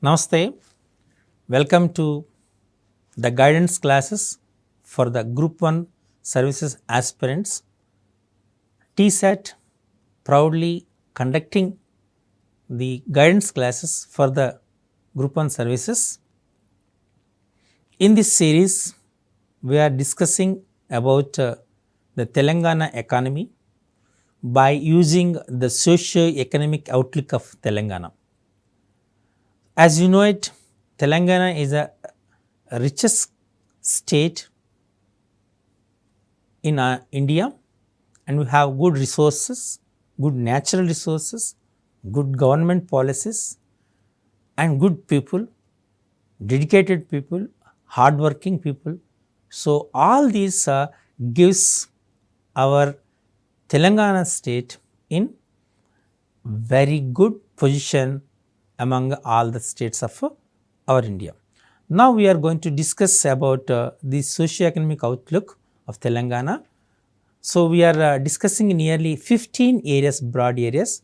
Namaste, welcome to the guidance classes for the Group 1 services aspirants. 𝗬𝗧 proudly conducting the guidance classes for the Group 1 services. In this series, we are discussing about the Telangana economy by using the socio-economic outlook of Telangana. As you know it, Telangana is a richest state in India, and we have good resources, good natural resources, good government policies and good people, dedicated people, hardworking people. So, all these gives our Telangana state in very good position among all the states of our India. Now, we are going to discuss about the socio-economic outlook of Telangana. So, we are discussing nearly 15 areas, broad areas.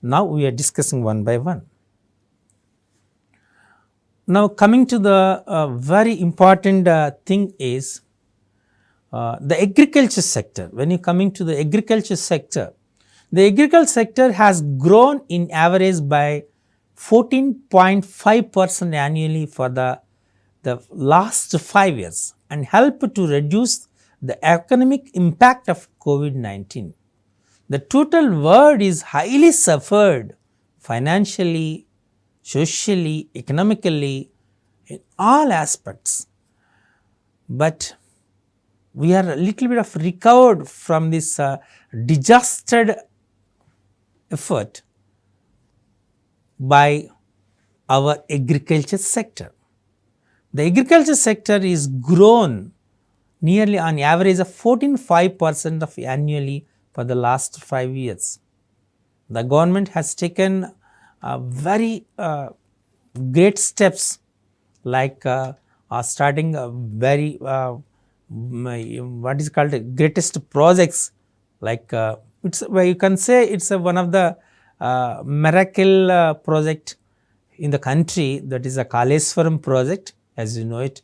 Now, we are discussing one by one. Now, coming to the very important thing is the agriculture sector. When you coming to the agriculture sector has grown in average by 14.5% annually for the last 5 years and help to reduce the economic impact of COVID-19. The total world is highly suffered financially, socially, economically, in all aspects. But we are a little bit of recovered from this disastered effort by our agriculture sector. The agriculture sector is grown nearly on average of 14.5% of annually for the last 5 years. The government has taken very great steps like starting a very what is called greatest projects like it's you can say it's one of the miracle project in the country, that is a 𝗂𝗽𝗱𝗁𝗺 project, as you know it,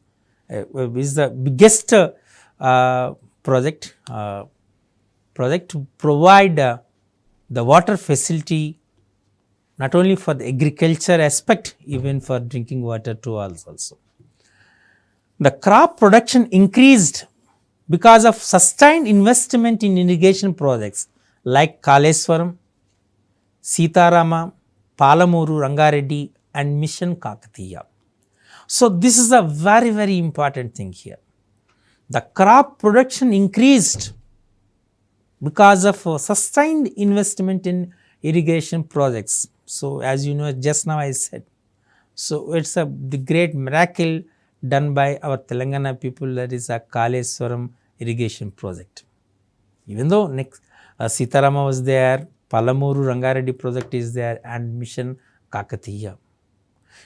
is the biggest project to provide the water facility not only for the agriculture aspect, even for drinking water to all also. The crop production increased because of sustained investment in irrigation projects like 𝗂𝗽𝗱𝗁𝗺, 𝗬𝗧𝗦𝗔𝗃, 𝗂𝗚𝗺𝗪 𝗪𝗃𝗃 and mission 𝗂𝗪𝗃. So, this is a very important thing here. The crop production increased because of sustained investment in irrigation projects. So, as you know, just now I said. So, it is the great miracle done by our Telangana people, that is a 𝗂𝗽𝗱𝗁𝗺 irrigation project. Even though next 𝗬𝗧𝗦𝗃 was there, 𝗂𝗚𝗪 𝗪𝗃𝗃 project is there and mission 𝗂𝗪𝗃.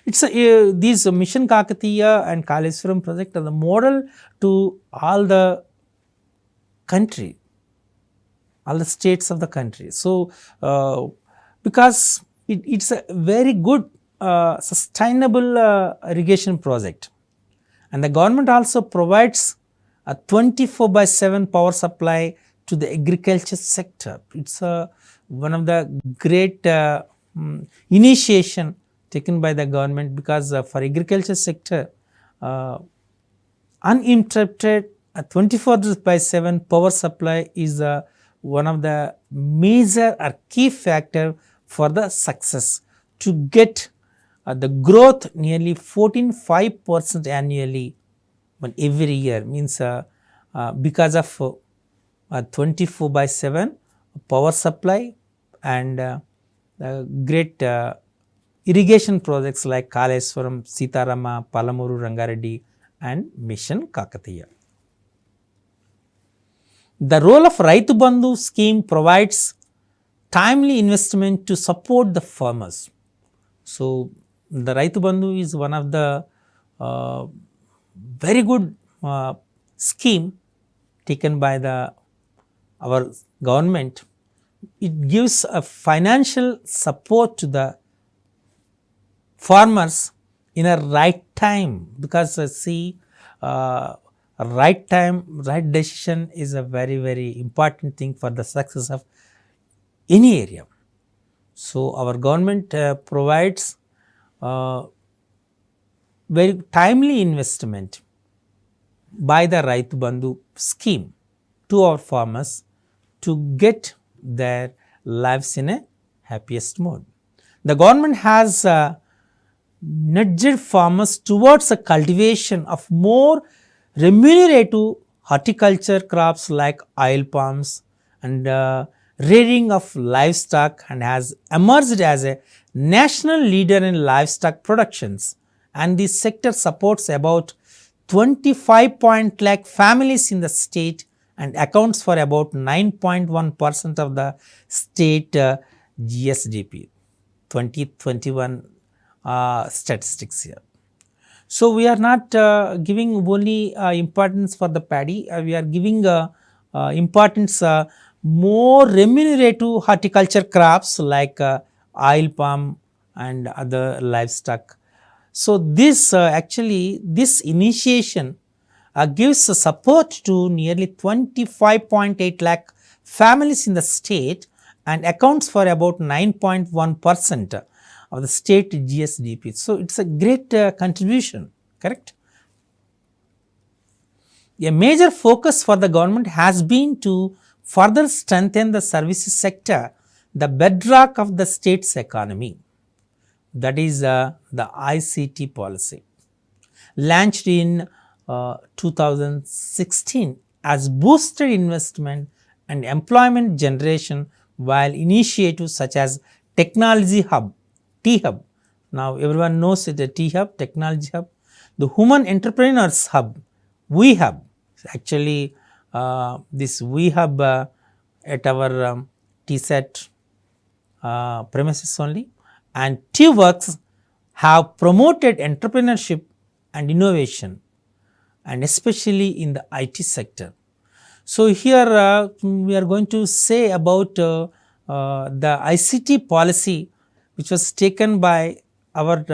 It's these mission 𝗂𝗪𝗃 and 𝗂𝗽𝗱𝗁𝗺 project are the model to all the country, all the states of the country. So, because it's a very good sustainable irrigation project, and the government also provides a 24/7 power supply to the agriculture sector. It's one of the great initiation taken by the government, because for agriculture sector uninterrupted 24/7 power supply is one of the major or key factor for the success to get the growth nearly 14.5% annually, but every year means because of 24/7 power supply and great irrigation projects like 𝗂𝗪𝗱𝗁𝗺, 𝗬𝗧𝗦𝗃, 𝗂𝗚𝗪 𝗪𝗃𝗃 and mission 𝗂𝗪𝗃. The role of Raitu Bandhu scheme provides timely investment to support the farmers. So, the Raitu Bandhu is one of the very good scheme taken by our government. It gives a financial support to the farmers in a right time, because right time, right decision is a very important thing for the success of any area. So, our government provides very timely investment by the Raitu Bandhu scheme to our farmers to get their lives in a happiest mode. The government has nudged farmers towards a cultivation of more remunerative horticulture crops like oil palms and rearing of livestock, and has emerged as a national leader in livestock productions, and this sector supports about 25 lakh families in the state and accounts for about 9.1% of the state GSDP 2021 statistics here. So, we are not giving only importance for the paddy, we are giving importance more remunerative horticulture crops like oil palm and other livestock. So, this actually this initiation gives support to nearly 25.8 lakh families in the state and accounts for about 9.1% of the state GSDP. So, it is a great contribution, correct? A major focus for the government has been to further strengthen the services sector, the bedrock of the state's economy. That is the ICT policy, launched in 2016, has boosted investment and employment generation, while initiatives such as Technology Hub, T-Hub, now everyone knows it, the T-Hub, Technology Hub, the Human Entrepreneurs Hub, 𝗬𝗏, actually this 𝗬𝗏 at our TSET premises only, and 𝗬𝗏 have promoted entrepreneurship and innovation, and especially in the IT sector. So, here we are going to say about the ICT policy which was taken by our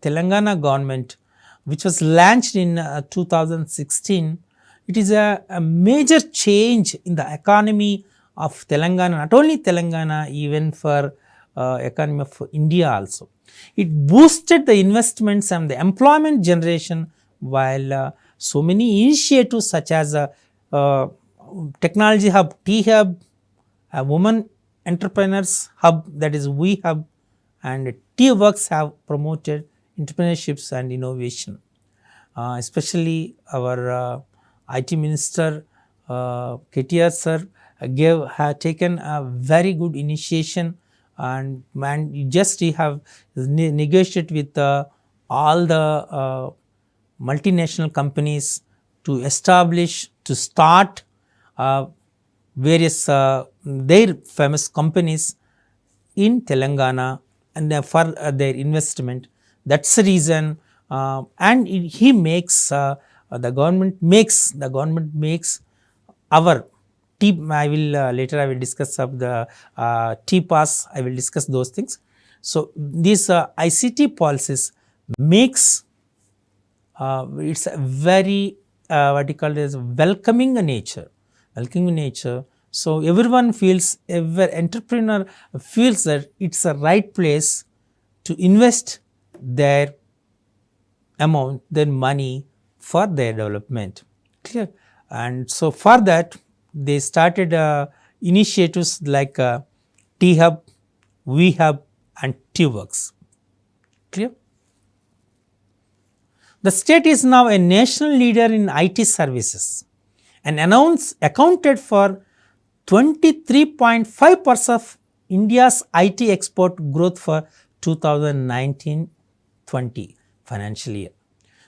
Telangana government, which was launched in 2016. It is a major change in the economy of Telangana, not only Telangana, even for economy of India also. It boosted the investments and the employment generation, while so many initiatives such as Technology Hub, T-Hub, Women Entrepreneurs Hub, that is 𝗬𝗏, and 𝗬𝗏 have promoted entrepreneurships and innovation. Especially our IT Minister 𝗘𝗍𝗺 sir have taken a very good initiation, and just he have negotiated with all the multinational companies to establish, to start various their famous companies in Telangana, and for their investment. That is the reason, and he makes the government makes our I will later I will discuss of the 𝗬𝗏, I will discuss those things. So, these ICT policies makes it's a very what you call as welcoming nature. So, everyone feels, every entrepreneur feels that it's a right place to invest their amount, their money for their development. Clear? And so, for that they started initiatives like T-Hub, 𝗬𝗏 and 𝗬𝗏. Clear? The state is now a national leader in IT services and accounted for 23.5% of India's IT export growth for 2019-20 financial year.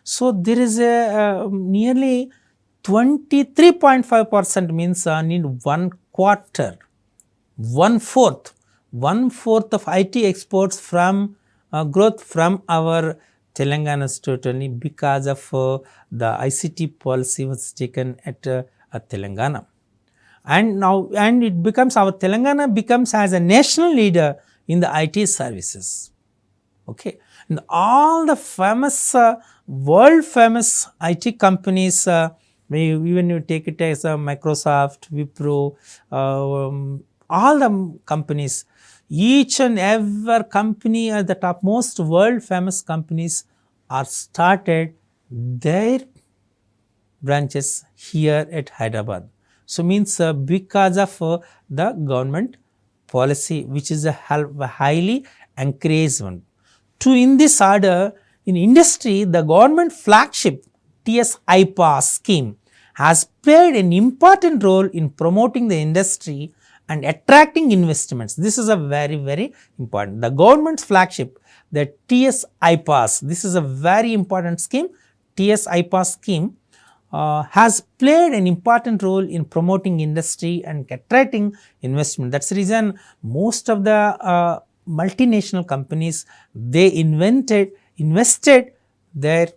So, there is a nearly 23.5% means in one quarter, one fourth of IT exports from growth from our Telangana state only, because of the ICT policy was taken at Telangana. And now, it becomes, our Telangana becomes as a national leader in the IT services. Okay. And all the famous, world famous IT companies, even you take it as Microsoft, Wipro, all the companies, each and every company at the top most world famous companies are started their branches here at Hyderabad. So means because of the government policy, which is a highly encouraged one. To in this order, in industry, the government flagship 𝗧-𝗦𝗧 scheme has played an important role in promoting the industry and attracting investments. This is a very, very important. The government's flagship, the 𝗧-𝗦𝗧, this is a very important scheme. 𝗧-𝗦𝗧 scheme has played an important role in promoting industry and attracting investment. That's the reason most of the multinational companies, they invested their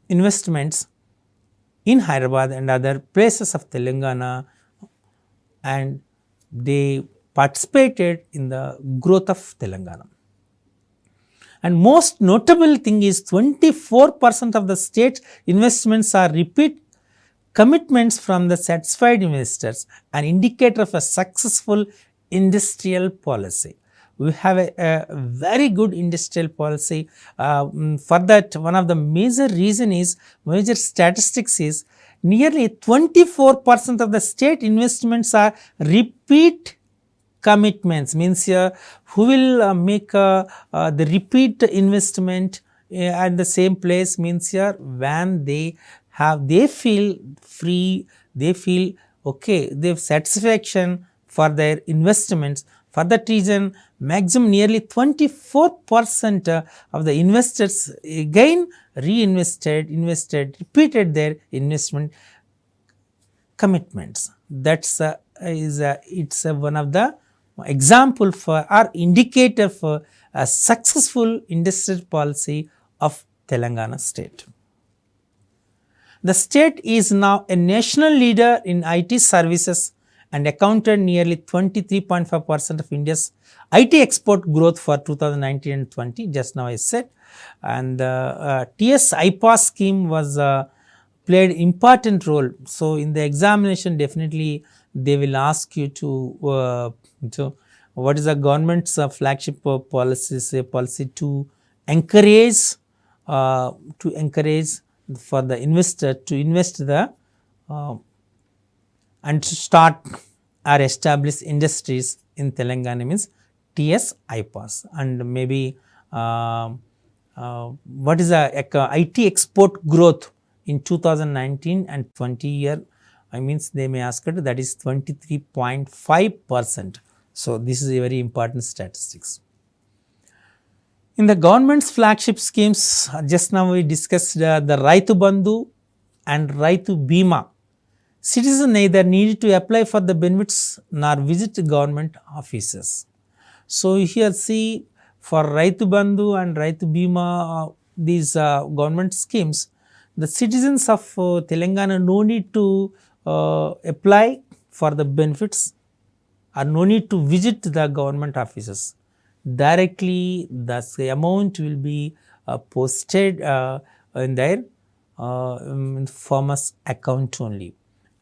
investments in Hyderabad and other places of Telangana, and they participated in the growth of Telangana. And most notable thing is 24% of the state investments are repeat commitments from the satisfied investors, an indicator of a successful industrial policy. We have a very good industrial policy. For that, one of the major statistics is nearly 24% of the state investments are repeat commitments, means who will make the repeat investment at the same place, means when they feel free, they feel okay, they have satisfaction for their investments. For that reason, maximum nearly 24% of the investors again repeated their investment commitments. That's it's one of the example for or indicator for a successful industrial policy of Telangana state. The state is now a national leader in IT services and accounted nearly 23.5% of India's IT export growth for 2019 and 20, just now I said. And the 𝗧-𝗦𝗧 scheme was played important role. So in the examination, definitely they will ask you to what is the government's flagship policy, say policy to encourage for the investor to invest the and to start or establish industries in Telangana, means 𝗧-𝗦𝗧. And maybe what is the IT export growth in 2019 and 20 year, I means they may ask it, that is 23.5%. So this is a very important statistics. In the government's flagship schemes, just now we discussed the Raitu Bandhu and Raitu Bima. Citizens neither needed to apply for the benefits nor visit government offices. So here see, for Raitu Bandhu and Raitu Bima, these government schemes, the citizens of Telangana no need to apply for the benefits or no need to visit the government offices. Directly the amount will be posted in their farmer's account only,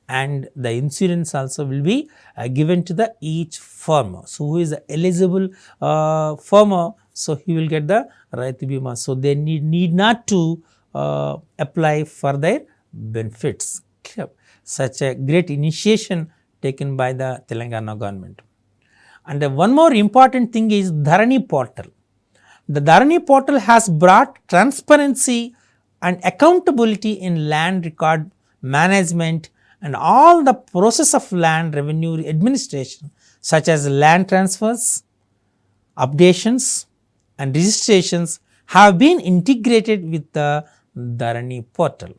and the insurance also will be given to the each farmer. So who is eligible farmer, so he will get the Raitu Bima. So they need not to apply for their benefits. Such a great initiation taken by the Telangana government. And one more important thing is Dharani portal. The Dharani portal has brought transparency and accountability in land record management and all the process of land revenue administration, such as land transfers, updations and registrations have been integrated with the Dharani portal.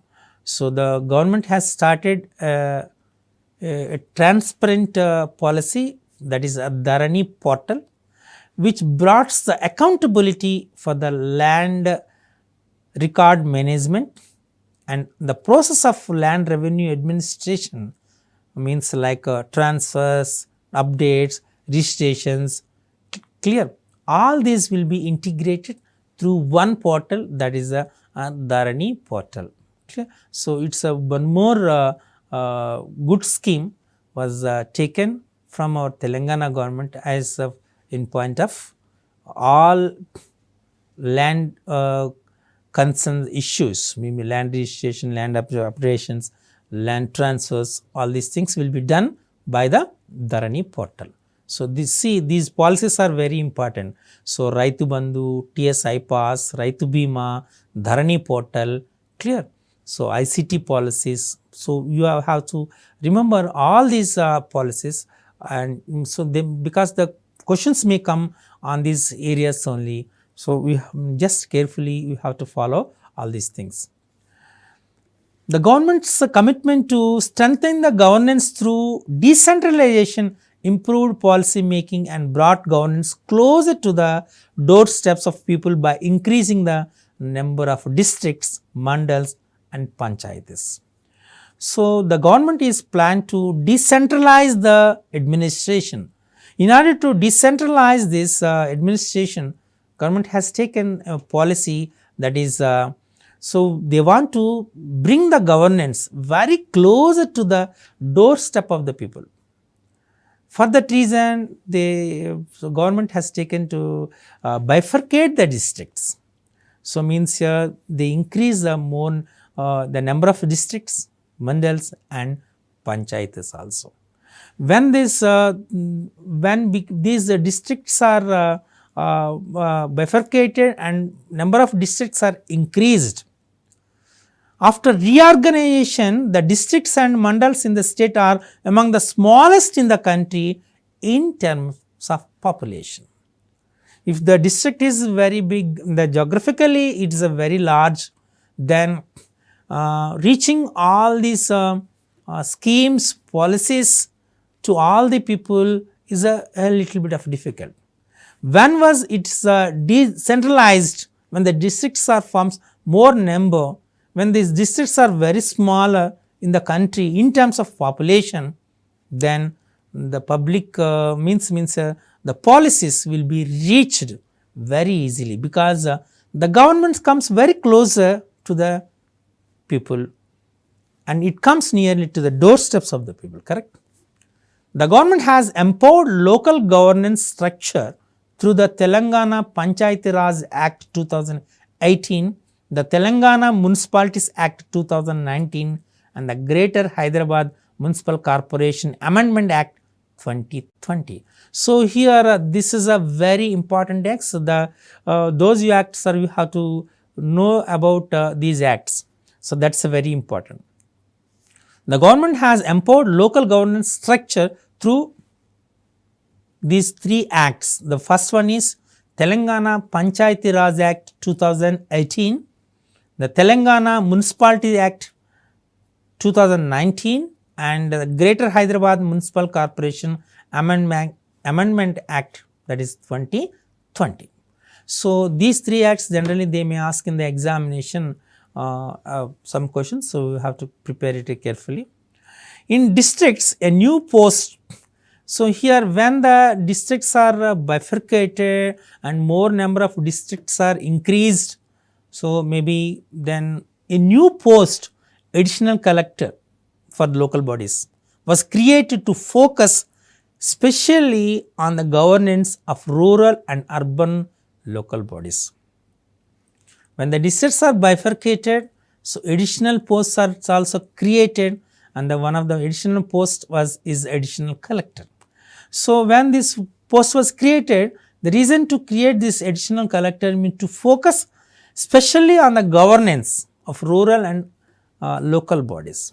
So the government has started a transparent policy, that is a Dharani portal, which brought the accountability for the land record management and the process of land revenue administration, means like transfers, updates, registrations, clear. all these will be integrated through one portal, that is a 𝗬𝗏 portal. Clear? So, it is a one more good scheme was taken from our Telangana government as in point of all land concern issues, maybe land registration, land operations, land transfers, all these things will be done by the 𝗬𝗏 portal. So, these policies are very important. So, Raitu Bandhu, TS iPass, Raitu Bima, 𝗬𝗏 portal, clear. So, ICT policies. So, you have to remember all these policies, and so because the questions may come on these areas only. So, we just carefully have to follow all these things. The government's commitment to strengthen the governance through decentralization, improved policy making and brought governance closer to the doorsteps of people by increasing the number of districts, mandals and panchayatis. So, the government is planned to decentralize the administration. In order to decentralize this administration, government has taken a policy, that is so they want to bring the governance very closer to the doorstep of the people. For that reason, the government has taken to bifurcate the districts. So, means they increase the more the number of districts, mandals and panchayatis also. When these districts are bifurcated and number of districts are increased, after reorganization, the districts and mandals in the state are among the smallest in the country in terms of population. If the district is very big, geographically it is a very large, then reaching all these schemes, policies to all the people is a little bit of difficult. When was it decentralized, when the districts are forms more number, when these districts are very smaller in the country in terms of population, then the public the policies will be reached very easily, because the government comes very closer to the people and it comes nearly to the doorsteps of the people, correct? The government has empowered local governance structure through the Telangana Panchayati Raj Act 2018, the Telangana Municipalities Act 2019 and the Greater Hyderabad Municipal Corporation Amendment Act 2020. So, here this is a very important act. So, those acts are, you have to know about these acts. So, that is very important. The government has empowered local governance structure through these three acts. The first one is Telangana Panchayati Raj Act 2018, the Telangana Municipality Act 2019 and the Greater Hyderabad Municipal Corporation Amendment Act, that is 2020. So, these three acts generally they may ask in the examination some questions. So, you have to prepare it carefully. In districts, a new post. So, here when the districts are bifurcated and more number of districts are increased, so maybe then a new post, additional collector for the local bodies was created to focus specially on the governance of rural and urban local bodies. When the districts are bifurcated, so additional posts are also created, and one of the additional posts is additional collector. So, when this post was created, the reason to create this additional collector means to focus especially on the governance of rural and local bodies.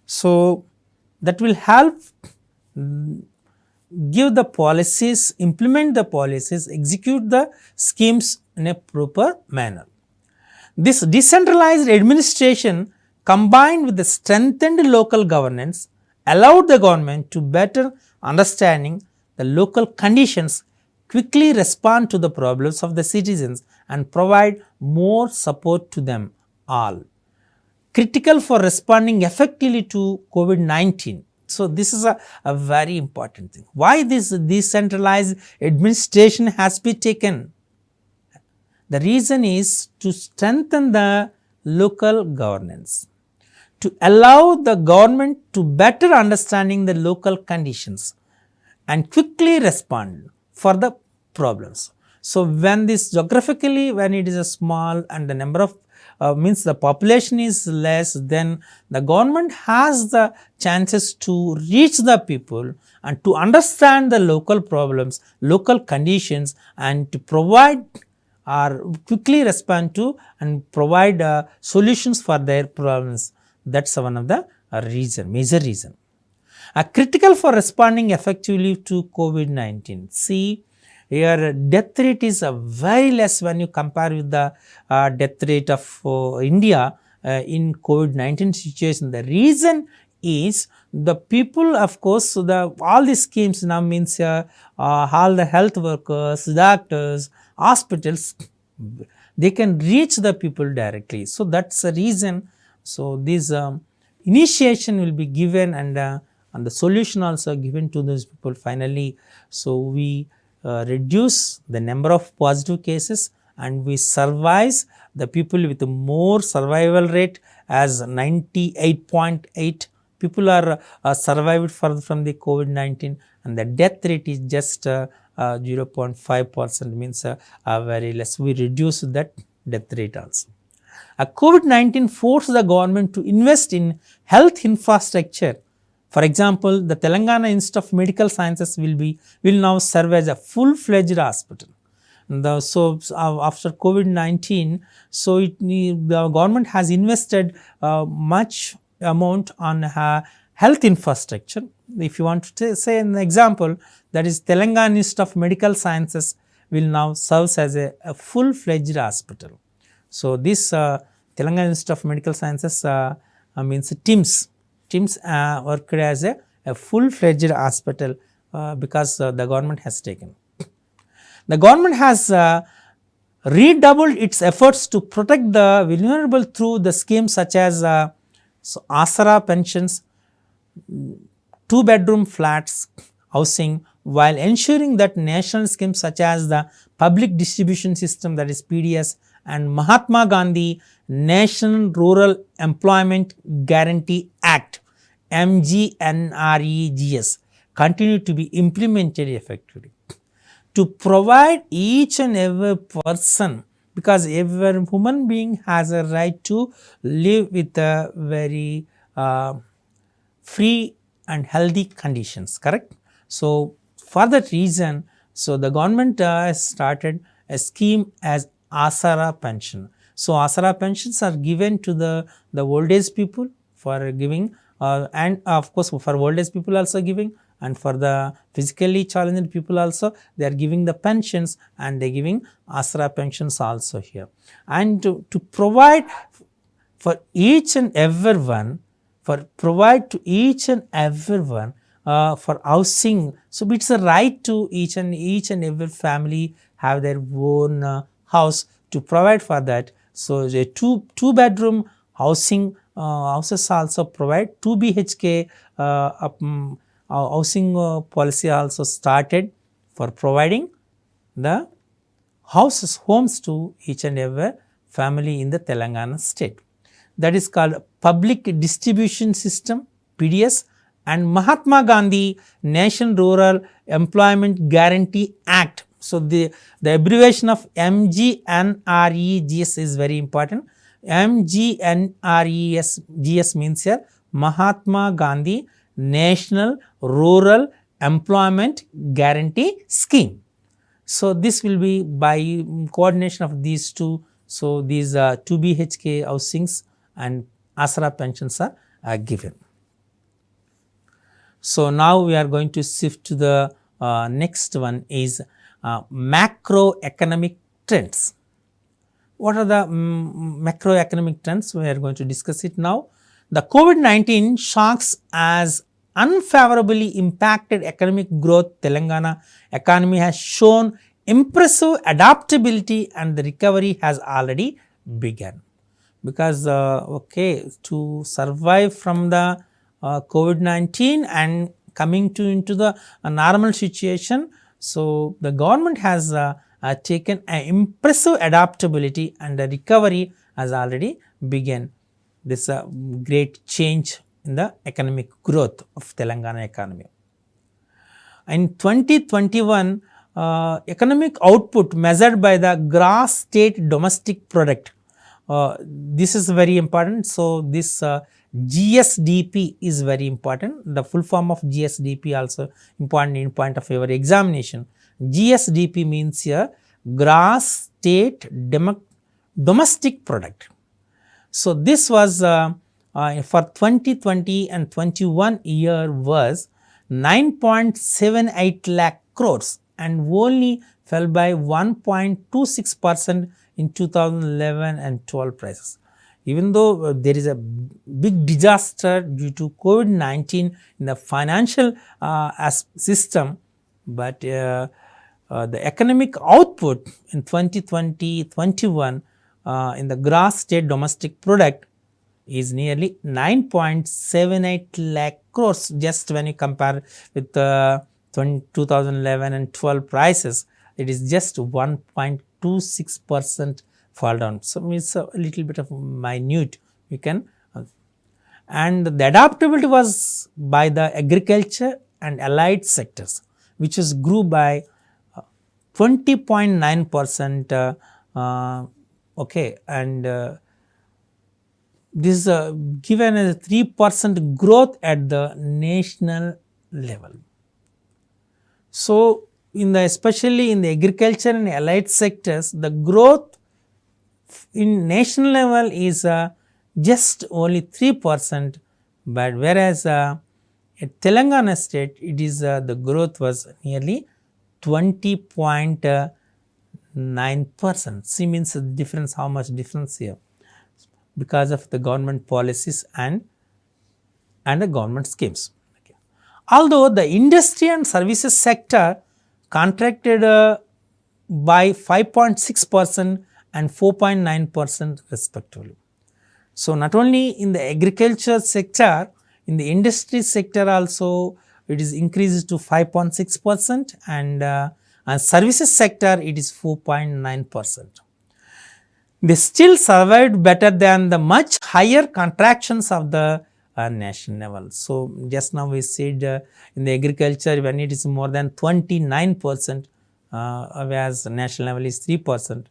So, that will help give the policies, implement the policies, execute the schemes in a proper manner. This decentralized administration combined with the strengthened local governance allowed the government to better understanding the local conditions, quickly respond to the problems of the citizens and provide more support to them all. Critical for responding effectively to COVID-19 So, this is a very important thing. Why this decentralized administration has been taken? The reason is to strengthen the local governance, to allow the government to better understanding the local conditions and quickly respond for the problems. So, when this geographically, when it is a small and the number of means the population is less, then the government has the chances to reach the people and to understand the local problems, local conditions, and to provide or quickly respond to and provide solutions for their problems. That is one of the major reason. Critical for responding effectively to COVID-19. See, here death rate is very less when you compare with the death rate of India in COVID-19 situation. The reason is the people, of course, all these schemes now means all the health workers, doctors, hospitals, they can reach the people directly. So, that is the reason. So, this initiation will be given and the solution also given to those people finally. So, we reduce the number of positive cases and we survive the people with more survival rate as 98.8 people are survived from the COVID-19, and the death rate is just 0.5%, means very less. We reduce that death rate also. COVID-19 forced the government to invest in health infrastructure. For example, the Telangana Institute of Medical Sciences will now serve as a full-fledged hospital. So, after COVID-19, so the government has invested much amount on health infrastructure. If you want to say an example, that is Telangana Institute of Medical Sciences will now serve as a full-fledged hospital. So, this Telangana Institute of Medical Sciences means 𝗬𝗏 worked as a full-fledged hospital because the government has taken. The government has redoubled its efforts to protect the vulnerable through the schemes such as Asara pensions, 2-bedroom flats, housing, while ensuring that national schemes such as the public distribution system, that is PDS, and Mahatma Gandhi National Rural Employment Guarantee Act MGNREGS continue to be implemented effectively to provide each and every person, because every human being has a right to live with a very free and healthy conditions, correct? So, for that reason, so the government has started a scheme as Asara pension. So, Asara pensions are given to the old age people for giving and of course, for old age people also giving, and for the physically challenged people also they are giving the pensions, and they are giving Asara pensions also here. And to provide for each and everyone, for housing. So, it is a right to each and every family have their own house to provide for that. So, a two-bedroom housing houses also provide 2 BHK housing policy also started for providing the homes to each and every family in the Telangana state. That is called Public Distribution System, PDS, and Mahatma Gandhi National Rural Employment Guarantee Act. So, the abbreviation of MGNREGS is very important. MGNREGS means here Mahatma Gandhi National Rural Employment Guarantee Scheme. So, this will be by coordination of these two. So, these 2 BHK housings and Asara pensions are given. So, now we are going to shift to the next one is macroeconomic trends. What are the macroeconomic trends? We are going to discuss it now. The COVID-19 shocks as unfavorably impacted economic growth. Telangana economy has shown impressive adaptability and the recovery has already begun. Because to survive from the COVID-19 and coming into the normal situation. So, the government has taken an impressive adaptability and the recovery has already begun. This is a great change in the economic growth of Telangana economy. In 2021, economic output measured by the gross state domestic product. This is very important. So, this GSDP is very important. The full form of GSDP also important in point of your examination. GSDP means here gross state domestic product. So, this was for 2020 and 21 year was 9.78 lakh crores and only fell by 1.26% in 2011 and 12 prices. Even though there is a big disaster due to COVID-19 in the financial system, but the economic output in 2020-21 in the gross state domestic product is nearly 9.78 lakh crores. Just when you compare with 2011 and 12 prices, it is just 1.26% fall down. So, it's a little bit of minute you can, and the adaptability was by the agriculture and allied sectors, which is grew by 20.9%, okay, and this is given as 3% growth at the national level. So, especially in the agriculture and allied sectors, the growth in national level is just only 3%, but whereas at Telangana state it is the growth was nearly 20.9%. See, means the difference, how much difference here, because of the government policies and the government schemes. Okay. Although the industry and services sector contracted by 5.6% and 4.9% respectively. So, not only in the agriculture sector, in the industry sector also it is increased to 5.6% and services sector it is 4.9%. They still survived better than the much higher contractions of the national level. So, just now we said in the agriculture when it is more than 29%, whereas national level is 3%.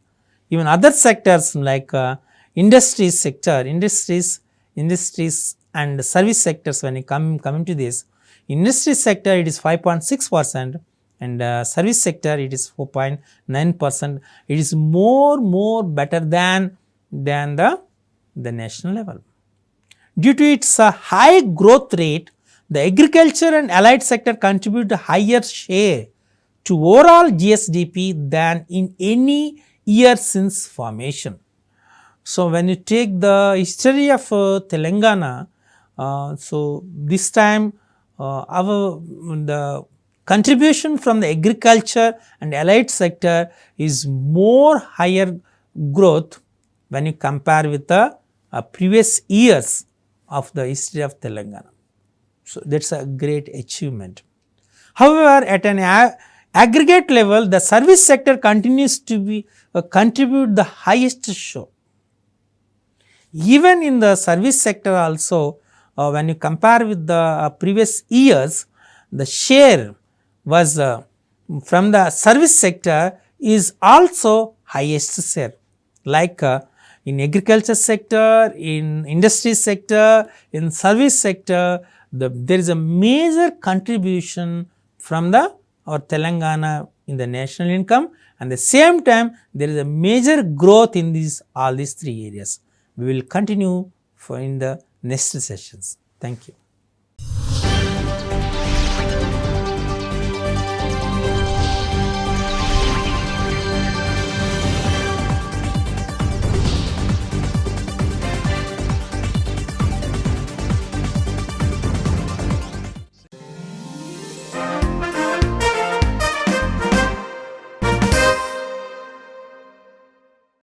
Even other sectors like industries and service sectors, when you come into this, industry sector it is 5.6% and service sector it is 4.9%. It is more better than the national level. Due to its high growth rate, the agriculture and allied sector contribute a higher share to overall GSDP than in any year since formation. So, when you take the history of Telangana, so this time the contribution from the agriculture and allied sector is more higher growth when you compare with the previous years of the history of Telangana. So, that is a great achievement. However, at an aggregate level, the service sector continues to be contribute the highest share. Even in the service sector also, when you compare with the previous years, the share was from the service sector is also highest share, like in agriculture sector, in industry sector, in service sector, there is a major contribution from our Telangana in the national income, and the same time there is a major growth in all these three areas. We will continue in the next sessions. Thank you.